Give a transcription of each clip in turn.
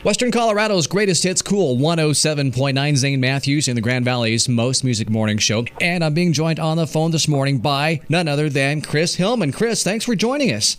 Western Colorado's greatest hits, Kool 107.9, Zane Mathews in the Grand Valley's most music morning show. And I'm being joined on the phone this morning by none other than Chris Hillman. Chris, thanks for joining us.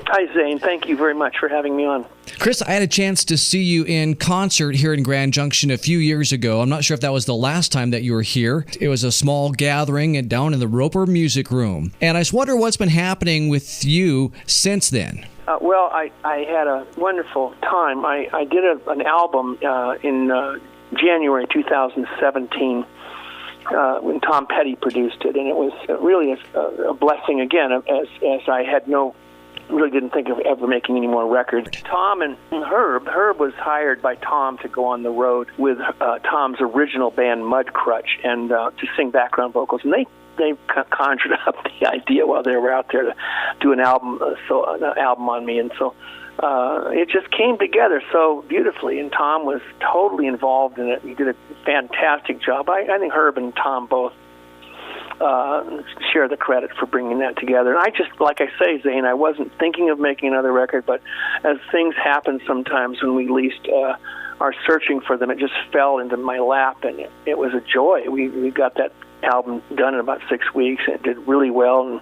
Hi, Zane. Thank you very much for having me on. Chris, I had a chance to see you in concert here in Grand Junction a few years ago. I'm not sure if that was the last time that you were here. It was a small gathering down in the Roper Music Room. And I just wonder what's been happening with you since then. Well, I had a wonderful time. I did an album in January 2017 when Tom Petty produced it, and it was really a blessing again, as I had really didn't think of ever making any more records. Tom and Herb was hired by Tom to go on the road with Tom's original band Mudcrutch and to sing background vocals, and they conjured up the idea while they were out there to do an album on me, and so it just came together so beautifully, and Tom was totally involved in it. He did a fantastic job. I think Herb and Tom both share the credit for bringing that together. And I just, like I say, Zane, I wasn't thinking of making another record, but as things happen sometimes when we least are searching for them, it just fell into my lap, and it was a joy. We got that album done in about 6 weeks, and it did really well,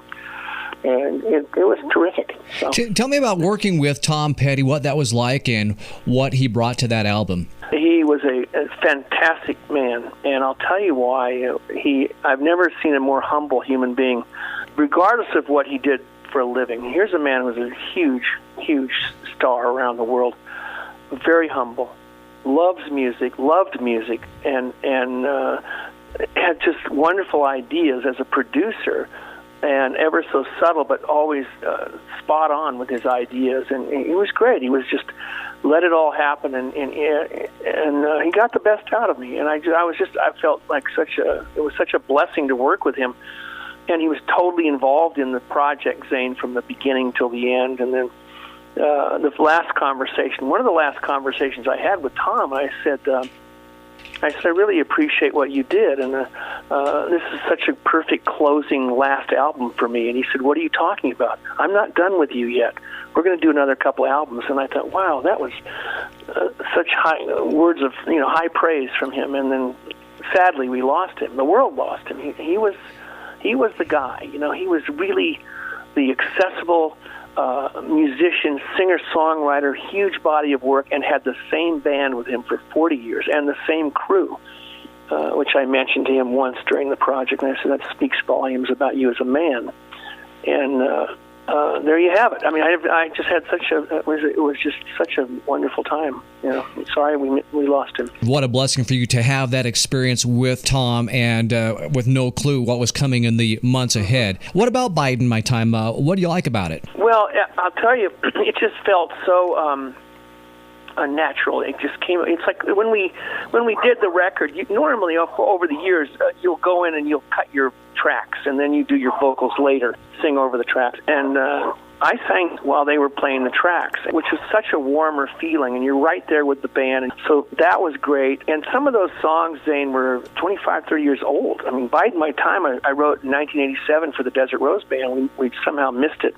and it was terrific. So. Tell me about working with Tom Petty, what that was like, and what he brought to that album. He was a fantastic man, and I'll tell you why. I've never seen a more humble human being, regardless of what he did for a living. Here's a man who was a huge, huge star around the world, very humble, loved music, and had just wonderful ideas as a producer, and ever so subtle, but always spot on with his ideas. And he was great. He was just let it all happen, and he got the best out of me. And I felt like it was such a blessing to work with him. And he was totally involved in the project, Zane, from the beginning till the end. And then one of the last conversations I had with Tom, I said, I really appreciate what you did, and this is such a perfect closing last album for me. And he said, what are you talking about? I'm not done with you yet. We're going to do another couple albums. And I thought, wow, that was such high words of high praise from him. And then sadly we lost him. The world lost him. He was the guy. He was really the accessible musician, singer-songwriter, huge body of work, and had the same band with him for 40 years and the same crew, which I mentioned to him once during the project, and I said, that speaks volumes about you as a man. And there you have it. I mean, I just had it was just such a wonderful time. Sorry we lost him. What a blessing for you to have that experience with Tom, and with no clue what was coming in the months ahead. What about Biden, my time? What do you like about it? Well, I'll tell you, it just felt so unnatural. It just came. It's like when we did the record. Normally over the years, you'll go in and you'll cut your tracks, and then you do your vocals later, sing over the tracks. And I sang while they were playing the tracks, which was such a warmer feeling, and you're right there with the band. And so that was great. And some of those songs, Zane, were 25, 30 years old. I mean, Biden My Time, I wrote in 1987 for the Desert Rose Band. We somehow missed it.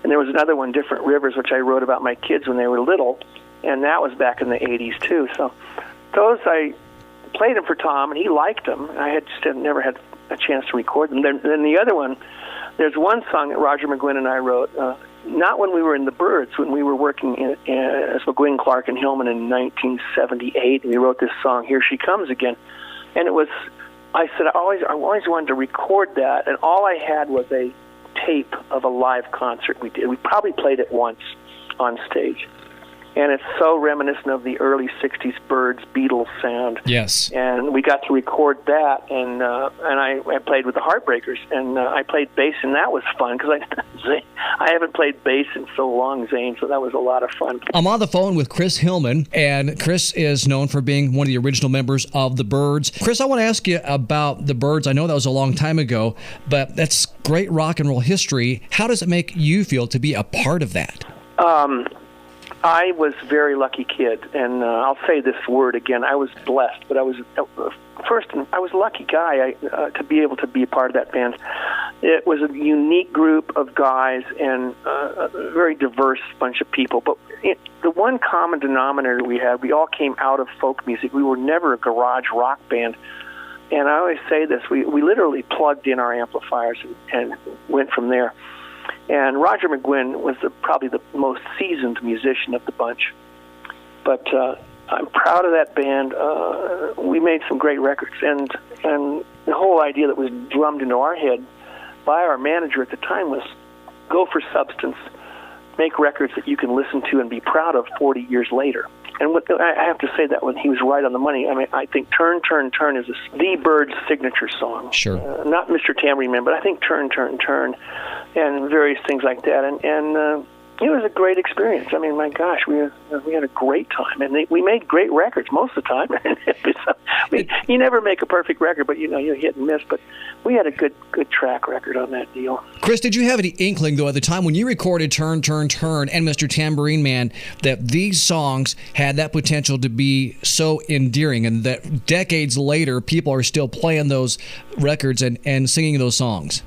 And there was another one, Different Rivers, which I wrote about my kids when they were little, and that was back in the 80s, too. So those, I played them for Tom, and he liked them. I had just never had a chance to record them. Then the other one, there's one song that Roger McGuinn and I wrote, not when we were in the Byrds, when we were working as McGuinn, Clark, and Hillman in 1978, and we wrote this song, Here She Comes Again. And it was, I said, I always wanted to record that, and all I had was a tape of a live concert we did. We probably played it once on stage. And it's so reminiscent of the early 60s Byrds, Beatles sound. Yes. And we got to record that, and I played with the Heartbreakers, and I played bass, and that was fun, because I haven't played bass in so long, Zane, so that was a lot of fun. I'm on the phone with Chris Hillman, and Chris is known for being one of the original members of the Byrds. Chris, I want to ask you about the Byrds. I know that was a long time ago, but that's great rock and roll history. How does it make you feel to be a part of that? I was a very lucky kid, and I'll say this word again. I was blessed, but I was a lucky guy to be able to be a part of that band. It was a unique group of guys and a very diverse bunch of people. But the one common denominator we had, we all came out of folk music. We were never a garage rock band. And I always say this, we literally plugged in our amplifiers and went from there. And Roger McGuinn was probably the most seasoned musician of the bunch. But I'm proud of that band. We made some great records. And the whole idea that was drummed into our head by our manager at the time was go for substance, make records that you can listen to and be proud of 40 years later. And I have to say that when he was right on the money. I mean, I think Turn, Turn, Turn is the Byrds' signature song. Sure. Not Mr. Tambourine Man, but I think Turn, Turn, Turn, and various things like that. And it was a great experience. I mean, my gosh, we had a great time. And we made great records most of the time. You never make a perfect record, but you hit and miss. But we had a good track record on that deal. Chris, did you have any inkling, though, at the time when you recorded Turn, Turn, Turn and Mr. Tambourine Man, that these songs had that potential to be so endearing and that decades later people are still playing those records and singing those songs?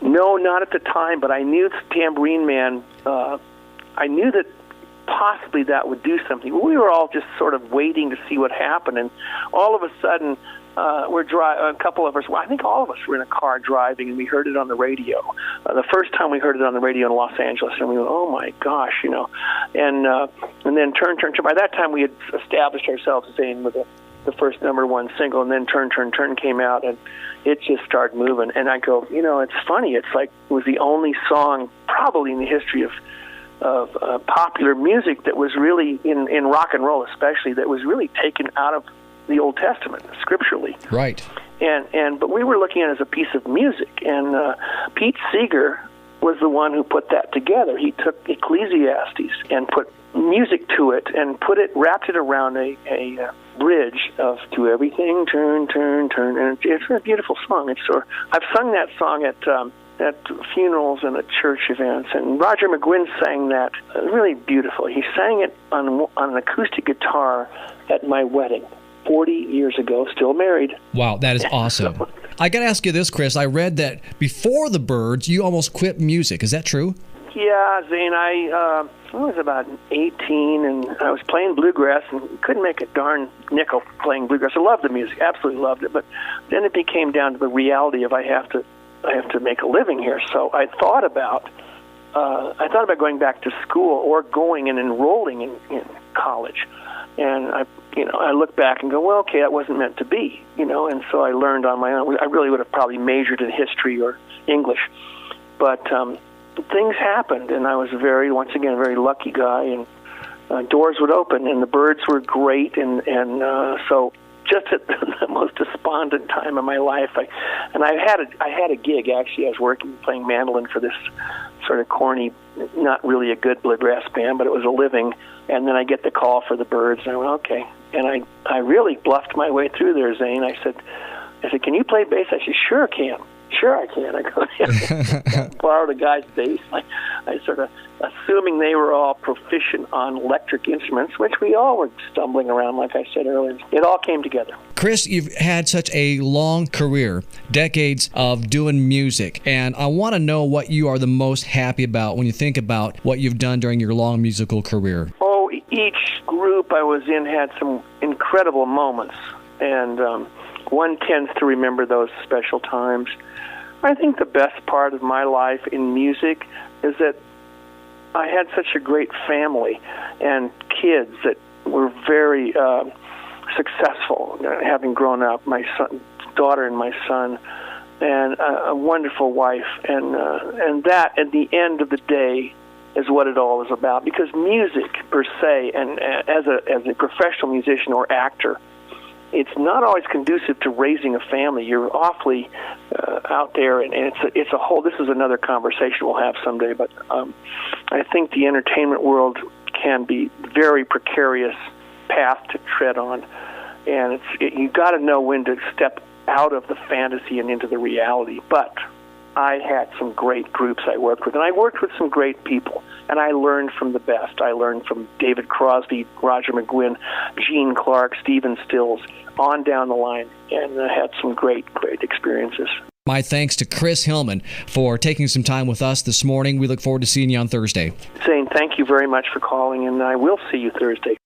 No, not at the time, but I knew Tambourine Man, I knew that possibly that would do something. We were all just sort of waiting to see what happened, and all of a sudden, a couple of us, well, I think all of us were in a car driving, and we heard it on the radio. The first time we heard it on the radio in Los Angeles, and we went, oh my gosh, and then Turn, Turn, Turn. By that time, we had established ourselves as Zane with the first #1 single, and then Turn, Turn, Turn came out, and it just started moving. And I go, it's funny. It's like it was the only song probably in the history of popular music that was really, in rock and roll especially, that was really taken out of the Old Testament, scripturally. Right. But we were looking at it as a piece of music. And Pete Seeger was the one who put that together. He took Ecclesiastes and put music to it and wrapped it around a bridge of "To Everything Turn, Turn, Turn," and it's a beautiful song. I've sung that song at funerals and at church events, and Roger McGuinn sang that really beautiful. He sang it on an acoustic guitar at my wedding 40 years ago, still married. Wow, that is awesome. I got to ask you this, Chris. I read that before the Byrds, you almost quit music. Is that true? Yeah, Zane, I was about 18, and I was playing bluegrass and couldn't make a darn nickel playing bluegrass. I loved the music, absolutely loved it, but then it became down to the reality of I have to make a living here. So I thought about going back to school or going and enrolling in college, and I look back and go, well, okay, that wasn't meant to be, and so I learned on my own. I really would have probably majored in history or English, but things happened, and I was once again, a very lucky guy, and doors would open, and the Byrds were great, and so just at the most despondent time of my life, I had a gig, actually. I was playing mandolin for this sort of corny, not really a good bluegrass band, but it was a living, and then I get the call for the Byrds, and I went, okay, and I really bluffed my way through there, Zane. I said, can you play bass? I said, sure can. Sure I can. I go, borrowed a guy's bass. I sort of, assuming they were all proficient on electric instruments, which we all were stumbling around, like I said earlier. It all came together. Chris, you've had such a long career, decades of doing music, and I want to know what you are the most happy about when you think about what you've done during your long musical career. Oh, each group I was in had some incredible moments, and one tends to remember those special times. I think the best part of my life in music is that I had such a great family and kids that were very successful, having grown up, my daughter and my son, and a wonderful wife, and that at the end of the day is what it all is about. Because music per se, and as a professional musician or actor, it's not always conducive to raising a family. You're awfully out there, and it's a whole. This is another conversation we'll have someday. But I think the entertainment world can be very precarious path to tread on, and you got to know when to step out of the fantasy and into the reality. But I had some great groups I worked with, and I worked with some great people, and I learned from the best. I learned from David Crosby, Roger McGuinn, Gene Clark, Stephen Stills, on down the line, and had some great experiences. My thanks to Chris Hillman for taking some time with us this morning. We look forward to seeing you on Thursday. Zane, thank you very much for calling, and I will see you Thursday.